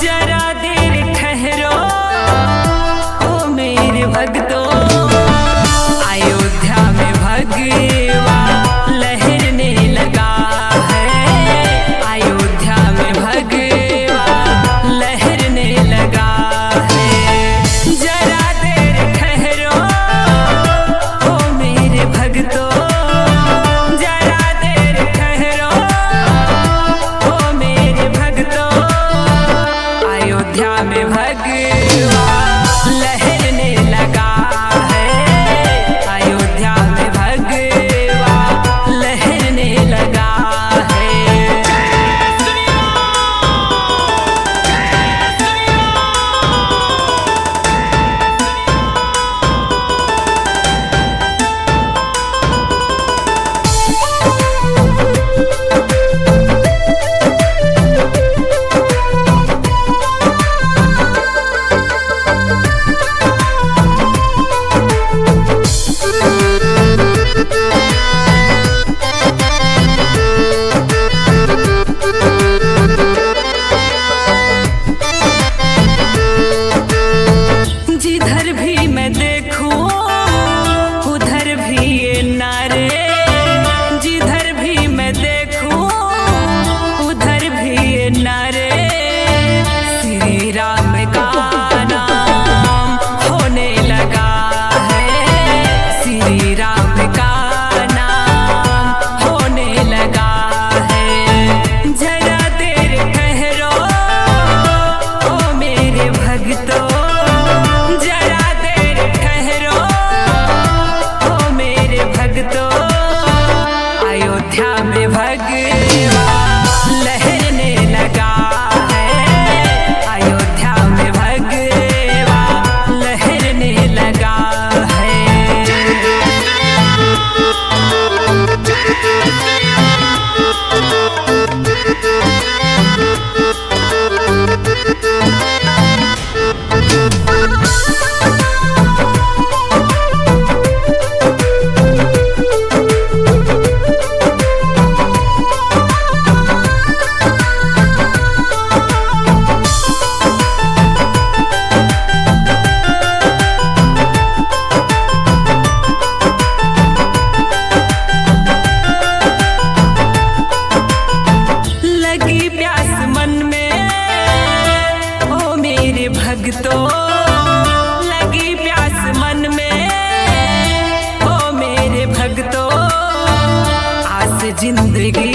जरा देर ठहरो ओ मेरे भक्तों, अयोध्या में भगवा लहरने लगा है, अयोध्या में भगवा लहरने लगा है। जरा देर ठहरो ओ मेरे भक्तों, अयोध्या में भगवा लहरने लगा है, अयोध्या में भगवा लहरने लगा है। जिधर भी मैं देखूं उधर भी ये नारे, जिधर भी मैं देखूं उधर भी ये नारे, श्री राम का नाम होने लगा है, श्री राम का नाम होने लगा है। जरा देर ठहरो ओ मेरे भक्तों, जरा देर ठहरो ओ मेरे भक्तों, अयोध्या में भगवा लहरने लगा है, अयोध्या में भगवा लहरने लगा है। लगी प्यास मन में ओ मेरे भक्तों, लगी प्यास मन में ओ मेरे भक्तों, आस जिंदगी